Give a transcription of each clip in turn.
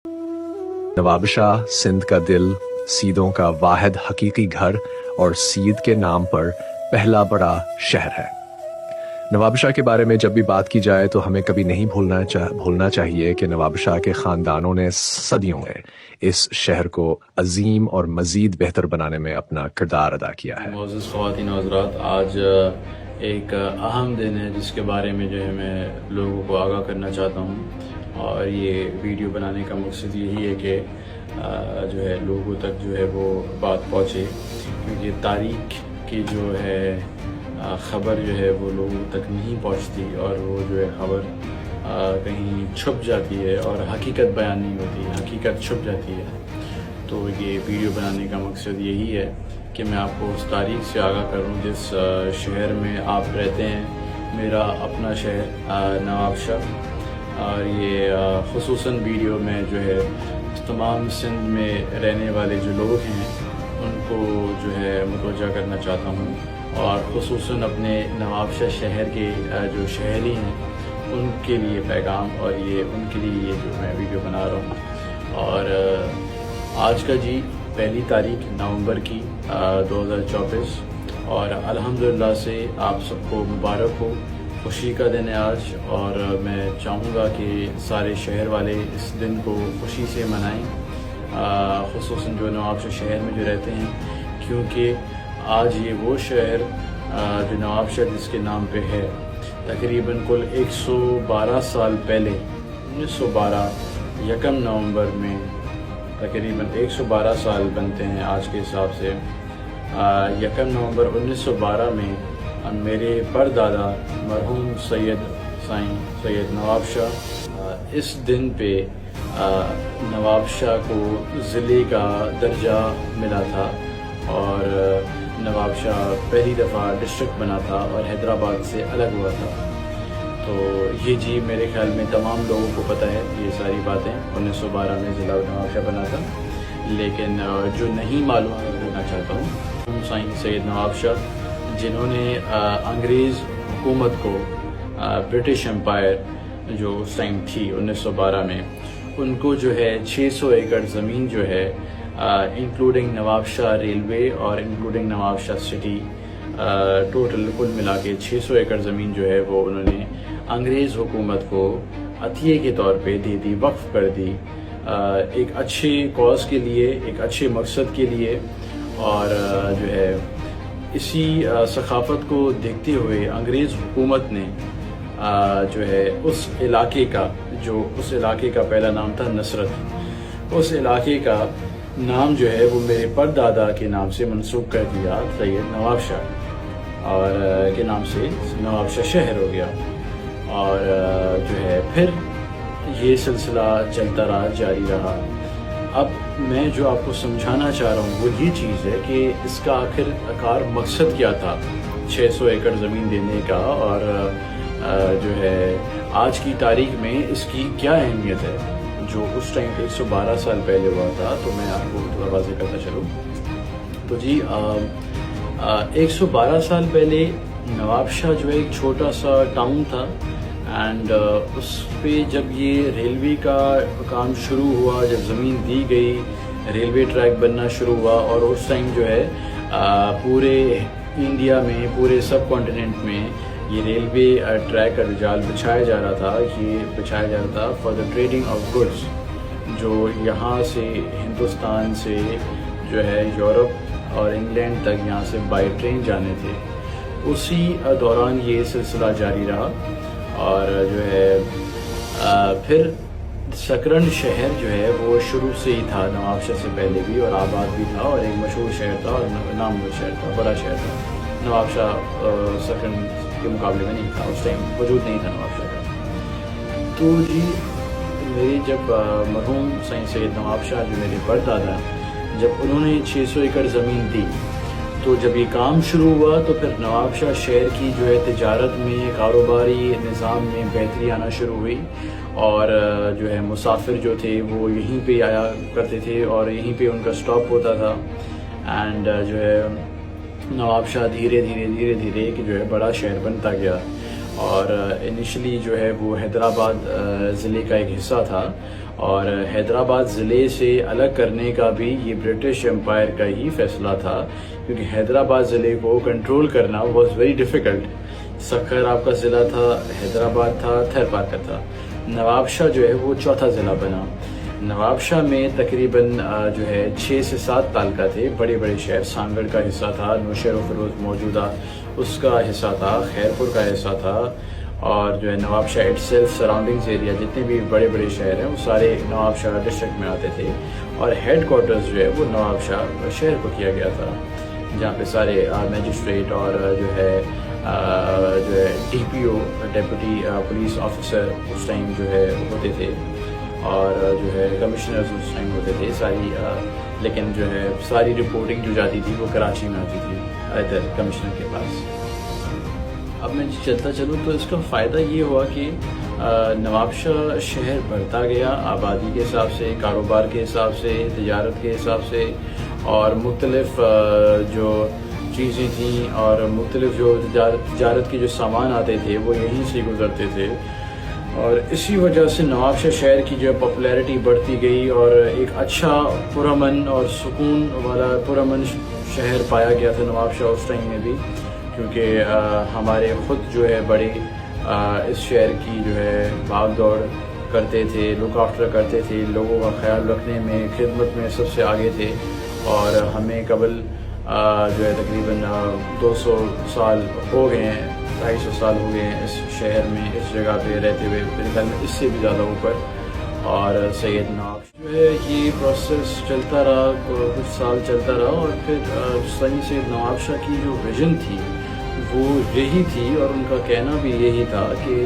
نواب شاہ سندھ کا دل، سیدوں کا واحد حقیقی گھر اور سید کے نام پر پہلا بڑا شہر ہے۔ نواب شاہ کے بارے میں جب بھی بات کی جائے تو ہمیں کبھی نہیں بھولنا چاہیے کہ نواب شاہ کے خاندانوں نے صدیوں میں اس شہر کو عظیم اور مزید بہتر بنانے میں اپنا کردار ادا کیا ہے۔ معزز خواتین و حضرات، آج ایک اہم دن ہے جس کے بارے میں جو ہے میں لوگوں کو آگاہ کرنا چاہتا ہوں، اور یہ ویڈیو بنانے کا مقصد یہی ہے کہ جو ہے لوگوں تک جو ہے وہ بات پہنچے، کیونکہ تاریخ کی جو ہے خبر جو ہے وہ لوگوں تک نہیں پہنچتی، اور وہ جو ہے خبر کہیں چھپ جاتی ہے اور حقیقت بیان نہیں ہوتی، حقیقت چھپ جاتی ہے۔ تو یہ ویڈیو بنانے کا مقصد یہی ہے کہ میں آپ کو اس تاریخ سے آگاہ کروں جس شہر میں آپ رہتے ہیں، میرا اپنا شہر نواب شاہ۔ اور یہ خصوصاً ویڈیو میں جو ہے تمام سندھ میں رہنے والے جو لوگ ہیں ان کو جو ہے متوجہ کرنا چاہتا ہوں، اور خصوصاً اپنے نواب شاہ شہر کے جو شہری ہیں ان کے لیے پیغام، اور یہ ان کے لیے یہ جو میں ویڈیو بنا رہا ہوں۔ اور آج کا جی 1 تاریخ نومبر کی 2024، اور الحمدللہ سے آپ سب کو مبارک ہو، خوشی کا دن ہے آج، اور میں چاہوں گا کہ سارے شہر والے اس دن کو خوشی سے منائیں، خصوصاً جو نواب شاہ شہر میں جو رہتے ہیں، کیونکہ آج یہ وہ شہر جو نواب شاہ جس کے نام پہ ہے، تقریباً کل 112 سال پہلے 1912 1 نومبر میں تقریباً 112 سال بنتے ہیں آج کے حساب سے۔ 1 نومبر 1912 میں میرے پردادا مرحوم سید نواب شاہ اس دن پہ نواب شاہ کو ضلع کا درجہ ملا تھا، اور نواب شاہ پہلی دفعہ ڈسٹرکٹ بنا تھا اور حیدرآباد سے الگ ہوا تھا۔ تو یہ جی میرے خیال میں تمام لوگوں کو پتہ ہے یہ ساری باتیں، 1912 میں ضلع نواب شاہ بنا تھا، لیکن جو نہیں معلوم ہونا چاہتا ہوں، سید نواب شاہ جنہوں نے انگریز حکومت کو، برٹش امپائر جو اس ٹائم تھی 1912 میں، ان کو جو ہے 600 ایکڑ زمین جو ہے انکلوڈنگ نواب شاہ ریلوے اور انکلوڈنگ نواب شاہ سٹی، ٹوٹل کل ملا کے 600 ایکڑ زمین جو ہے وہ انہوں نے انگریز حکومت کو عطیے کے طور پہ دے دی، وقف کر دی، ایک اچھے کاز کے لیے، ایک اچھے مقصد کے لیے۔ اور جو ہے اسی ثقافت کو دیکھتے ہوئے انگریز حکومت نے جو ہے اس علاقے کا پہلا نام تھا نصرت، اس علاقے کا نام جو ہے وہ میرے پردادا کے نام سے منسوخ کر دیا، سید نواب شاہ، اور کے نام سے نواب شاہ شہر ہو گیا۔ اور جو ہے پھر یہ سلسلہ چلتا رہا، جاری رہا۔ اب میں جو آپ کو سمجھانا چاہ رہا ہوں وہ یہ چیز ہے کہ اس کا آخر مقصد کیا تھا 600 ایکڑ زمین دینے کا، اور جو ہے آج کی تاریخ میں اس کی کیا اہمیت ہے جو اس ٹائم 112 سال پہلے ہوا تھا۔ تو میں آپ کو تھوڑا واضح کرتا چلوں تو جی 112 سال پہلے نواب شاہ جو ہے ایک چھوٹا سا ٹاؤن تھا، اینڈ اس پہ جب یہ ریلوے کا کام شروع ہوا، جب زمین دی گئی، ریلوے ٹریک بننا شروع ہوا، اور اس ٹائم جو ہے پورے انڈیا میں، پورے سب کانٹیننٹ میں یہ ریلوے ٹریک کا جال بچھایا جا رہا تھا، یہ بچھایا جا رہا تھا for the trading of goods, جو یہاں سے ہندوستان سے جو ہے یورپ اور انگلینڈ تک یہاں سے بائی ٹرین جانے تھے۔ اسی دوران یہ سلسلہ جاری رہا، اور جو ہے پھر سکرن شہر جو ہے وہ شروع سے ہی تھا، نواب شاہ سے پہلے بھی، اور آباد بھی تھا، اور ایک مشہور شہر تھا اور نامور شہر تھا، بڑا شہر تھا۔ نواب شاہ سکرن کے مقابلے میں نہیں تھا، اس ٹائم وجود نہیں تھا نواب شاہ کا۔ تو جی میرے جب مرحوم سید نواب شاہ جو میرے پردادا، جب انہوں نے 600 ایکڑ زمین دی، تو جب یہ کام شروع ہوا تو پھر نواب شاہ شہر کی جو ہے تجارت میں، کاروباری نظام میں بہتری آنا شروع ہوئی، اور جو ہے مسافر جو تھے وہ یہیں پہ آیا کرتے تھے اور یہیں پہ ان کا سٹاپ ہوتا تھا، اینڈ جو ہے نواب شاہ دھیرے دھیرے کہ جو ہے بڑا شہر بنتا گیا، اور انیشلی جو ہے وہ حیدرآباد ضلع کا ایک حصہ تھا، اور حیدرآباد ضلع سے الگ کرنے کا بھی یہ برٹش امپائر کا ہی فیصلہ تھا، کیونکہ حیدرآباد ضلع کو کنٹرول کرنا واز ویری ڈیفیکلٹ۔ سکھر آپ کا ضلع تھا، حیدرآباد تھا، تھر پارکر تھا۔ نواب شاہ جو ہے وہ چوتھا ضلع بنا۔ نواب شاہ میں تقریباً جو ہے 6 سے 7 تعلقہ تھے، بڑے بڑے شہر۔ سانگڑ کا حصہ تھا، نوشہر و فیروز موجودہ اس کا حصہ تھا، خیرپور کا حصہ تھا، اور جو ہے نواب شاہ اٹ سیلف سراؤنڈنگز ایریا جتنے بھی بڑے بڑے شہر ہیں وہ سارے نواب شاہ ڈسٹرکٹ میں آتے تھے، اور ہیڈ کوارٹرز جو ہے وہ نواب شاہ شہر کو کیا گیا تھا، جہاں پہ سارے میجسٹریٹ اور جو ہے ڈی پی او ڈیپوٹی پولیس آفیسر اس ٹائم جو ہے ہوتے تھے، اور جو ہے کمشنرز اس ٹائم ہوتے تھے ساری، لیکن جو ہے ساری رپورٹنگ جو جاتی تھی وہ کراچی میں آتی تھی ادھر کمشنر کے پاس۔ اب میں چلتا چلوں تو اس کا فائدہ یہ ہوا کہ نواب شاہ شہر بڑھتا گیا آبادی کے حساب سے، کاروبار کے حساب سے، تجارت کے حساب سے، اور مختلف جو چیزیں تھیں اور مختلف جو تجارت کے جو سامان آتے تھے وہ یہیں سے گزرتے تھے، اور اسی وجہ سے نواب شاہ شہر کی جو پاپولیرٹی بڑھتی گئی، اور ایک اچھا پرامن اور سکون والا پرامن شہر پایا گیا تھا نواب شاہ اس ٹائم میں بھی، کیونکہ ہمارے خود جو ہے بڑے اس شہر کی جو ہے بھاگ دوڑ کرتے تھے، لک آفٹر کرتے تھے، لوگوں کا خیال رکھنے میں، خدمت میں سب سے آگے تھے، اور ہمیں قبل جو ہے تقریباً 200 سال ہو گئے ہیں، 250 سال ہو گئے ہیں اس شہر میں، اس جگہ پہ رہتے ہوئے، میرے خیال میں اس سے بھی زیادہ اوپر۔ اور سید نواب جو ہے یہ پروسیس چلتا رہا، کچھ سال چلتا رہا، اور پھر سید نواب شاہ کی جو ویژن تھی وہ یہی تھی، اور ان کا کہنا بھی یہی تھا کہ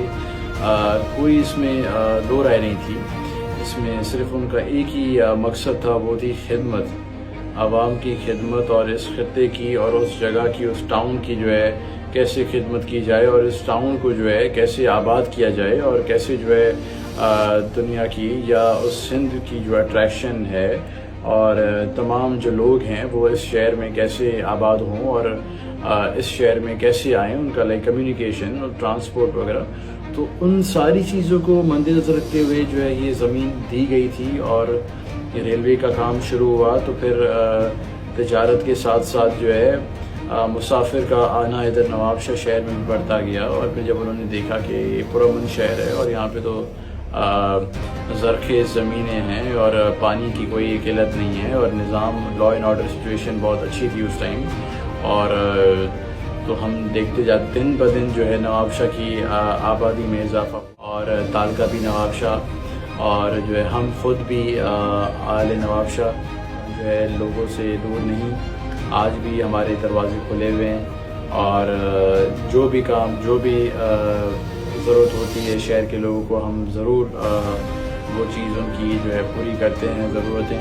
کوئی اس میں دو رائے نہیں تھی، اس میں صرف ان کا ایک ہی مقصد تھا، وہ تھی خدمت، عوام کی خدمت، اور اس خطے کی اور اس جگہ کی، اس ٹاؤن کی جو ہے کیسے خدمت کی جائے، اور اس ٹاؤن کو جو ہے کیسے آباد کیا جائے، اور کیسے جو ہے دنیا کی یا اس سندھ کی جو اٹریکشن ہے اور تمام جو لوگ ہیں وہ اس شہر میں کیسے آباد ہوں، اور اس شہر میں کیسے آئیں، ان کا کمیونیکیشن اور ٹرانسپورٹ وغیرہ، تو ان ساری چیزوں کو مد نظر رکھتے ہوئے جو ہے یہ زمین دی گئی تھی، اور یہ ریلوے کا کام شروع ہوا، تو پھر تجارت کے ساتھ ساتھ جو ہے مسافر کا آنا ادھر نواب شاہ شہر میں بھی بڑھتا گیا، اور پھر جب انہوں نے دیکھا کہ یہ پرامن شہر ہے اور یہاں پہ تو زرخیز زمینیں ہیں اور پانی کی کوئی قلت نہیں ہے، اور نظام لا اینڈ آرڈر سچویشن بہت اچھی تھی اس ٹائم، اور تو ہم دیکھتے جاتے دن بدن جو ہے نواب شاہ کی آبادی میں اضافہ، اور تعلقہ بھی نواب شاہ، اور جو ہے ہم خود بھی آل نواب شاہ جو ہے لوگوں سے دور نہیں، آج بھی ہمارے دروازے کھلے ہوئے ہیں، اور جو بھی کام، جو بھی ضرورت ہوتی ہے شہر کے لوگوں کو، ہم ضرور وہ چیز ان کی جو ہے پوری کرتے ہیں ضرورتیں،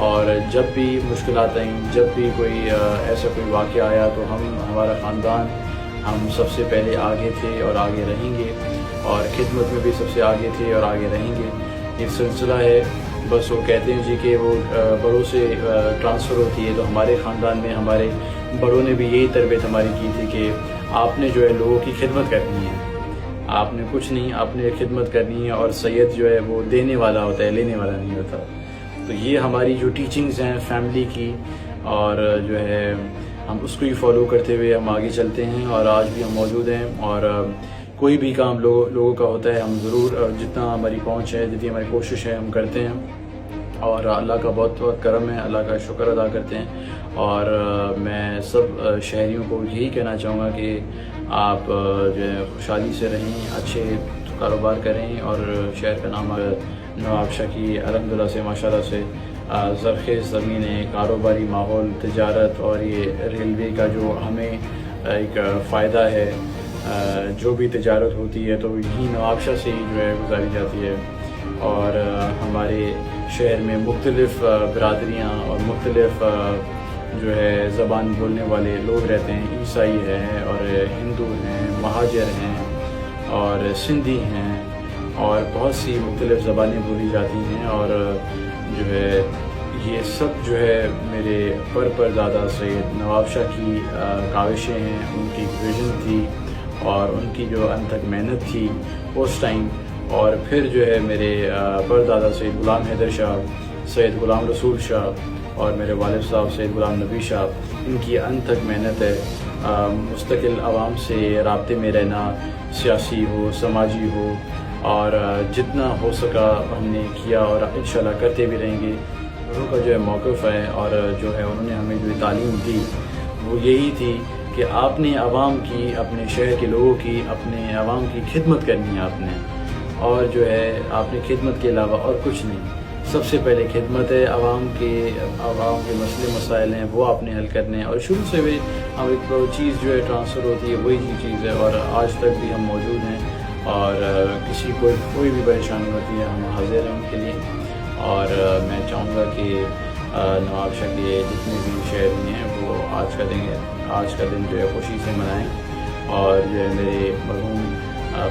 اور جب بھی مشکلات آئیں، جب بھی کوئی ایسا کوئی واقعہ آیا تو ہمارا خاندان ہم سب سے پہلے آگے تھے اور آگے رہیں گے، اور خدمت میں بھی سب سے آگے تھے اور آگے رہیں گے۔ ایک سلسلہ ہے، بس وہ کہتے ہیں جی کہ وہ بڑوں سے ٹرانسفر ہوتی ہے، تو ہمارے خاندان میں ہمارے بڑوں نے بھی یہی تربیت ہماری کی تھی کہ آپ نے جو ہے لوگوں کی خدمت کرنی ہے، آپ نے کچھ نہیں، آپ نے خدمت کرنی ہے، اور سید جو ہے وہ دینے والا ہوتا ہے، لینے والا نہیں ہوتا۔ تو یہ ہماری جو ٹیچنگز ہیں فیملی کی، اور جو ہے ہم اس کو ہی فالو کرتے ہوئے ہم آگے چلتے ہیں، اور آج بھی ہم موجود ہیں، اور کوئی بھی کام لوگوں کا ہوتا ہے ہم ضرور جتنا ہماری پہنچ ہے، جتنی ہماری کوشش ہے ہم کرتے ہیں، اور اللہ کا بہت بہت کرم ہے، اللہ کا شکر ادا کرتے ہیں، اور میں سب شہریوں کو یہی کہنا چاہوں گا کہ آپ جو ہے خوشحالی سے رہیں، اچھے کاروبار کریں، اور شہر کا نام نواب شاہ کی الحمدللہ سے ماشاءاللہ سے زرخیز زمینیں، کاروباری ماحول، تجارت، اور یہ ریلوے کا جو ہمیں ایک فائدہ ہے، جو بھی تجارت ہوتی ہے تو یہی نواب شاہ سے ہی جو ہے گزاری جاتی ہے، اور ہمارے شہر میں مختلف برادریاں اور مختلف جو ہے زبان بولنے والے لوگ رہتے ہیں، عیسائی ہیں اور ہندو ہیں، مہاجر ہیں اور سندھی ہیں، اور بہت سی مختلف زبانیں بولی جاتی ہیں، اور جو ہے یہ سب جو ہے میرے پردادا سید نواب شاہ کی کاوشیں ہیں، ان کی ویژن تھی، اور ان کی جو ان تک محنت تھی اس ٹائم، اور پھر جو ہے میرے پردادا سید غلام حیدر شاہ، سید غلام رسول شاہ اور میرے والد صاحب سید غلام نبی شاہ، ان کی انت تک محنت ہے مستقل عوام سے رابطے میں رہنا، سیاسی ہو سماجی ہو، اور جتنا ہو سکا ہم نے کیا اور انشاءاللہ کرتے بھی رہیں گے۔ انہوں کا جو ہے موقف ہے اور جو ہے انہوں نے ہمیں جو تعلیم دی وہ یہی تھی کہ آپ نے عوام کی، اپنے شہر کے لوگوں کی، اپنے عوام کی خدمت کرنی ہے آپ نے، اور جو ہے آپ نے خدمت کے علاوہ اور کچھ نہیں، سب سے پہلے خدمت ہے، عوام کے مسئلے مسائل ہیں وہ آپ نے حل کرنے ہیں، اور شروع سے بھی ہم ایک چیز جو ہے ٹرانسفر ہوتی ہے وہی چیز ہے، اور آج تک بھی ہم موجود ہیں، اور کسی کو کوئی بھی پریشانی ہوتی ہے ہم حاضر ہیں ان کے لیے۔ اور میں چاہوں گا کہ نواب شاہ کے جتنے بھی شہری ہیں وہ آج کا دن جو ہے خوشی سے منائیں، اور جو ہے میرے مرحوم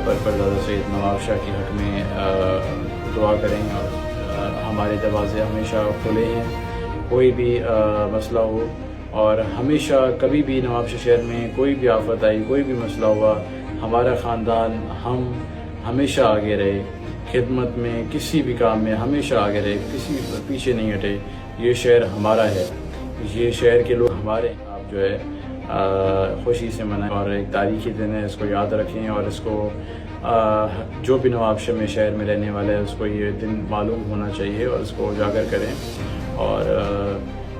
پردادا سید نواب شاہ کے حق میں دعا کریں، اور ہمارے دروازے ہمیشہ کھلے ہیں، کوئی بھی مسئلہ ہو، اور ہمیشہ کبھی بھی نواب شاہ شہر میں کوئی بھی آفت آئی، کوئی بھی مسئلہ ہوا، ہمارا خاندان ہم ہمیشہ آگے رہے خدمت میں، کسی بھی کام میں ہمیشہ آگے رہے، کسی پیچھے نہیں ہٹے۔ یہ شہر ہمارا ہے، یہ شہر کے لوگ ہمارے ہیں۔ آپ جو ہے خوشی سے منائیں، اور ایک تاریخی دن ہے، اس کو یاد رکھیں، اور اس کو جو بھی نواب شاہ میں شہر میں رہنے والا ہے اس کو یہ دن معلوم ہونا چاہیے، اور اس کو اجاگر کریں۔ اور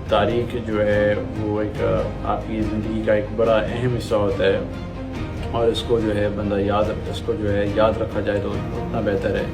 تاریخ جو ہے وہ ایک آپ کی زندگی کا ایک بڑا اہم حصہ ہوتا ہے، اور اس کو جو ہے بندہ یاد رکھا جائے تو اتنا بہتر ہے۔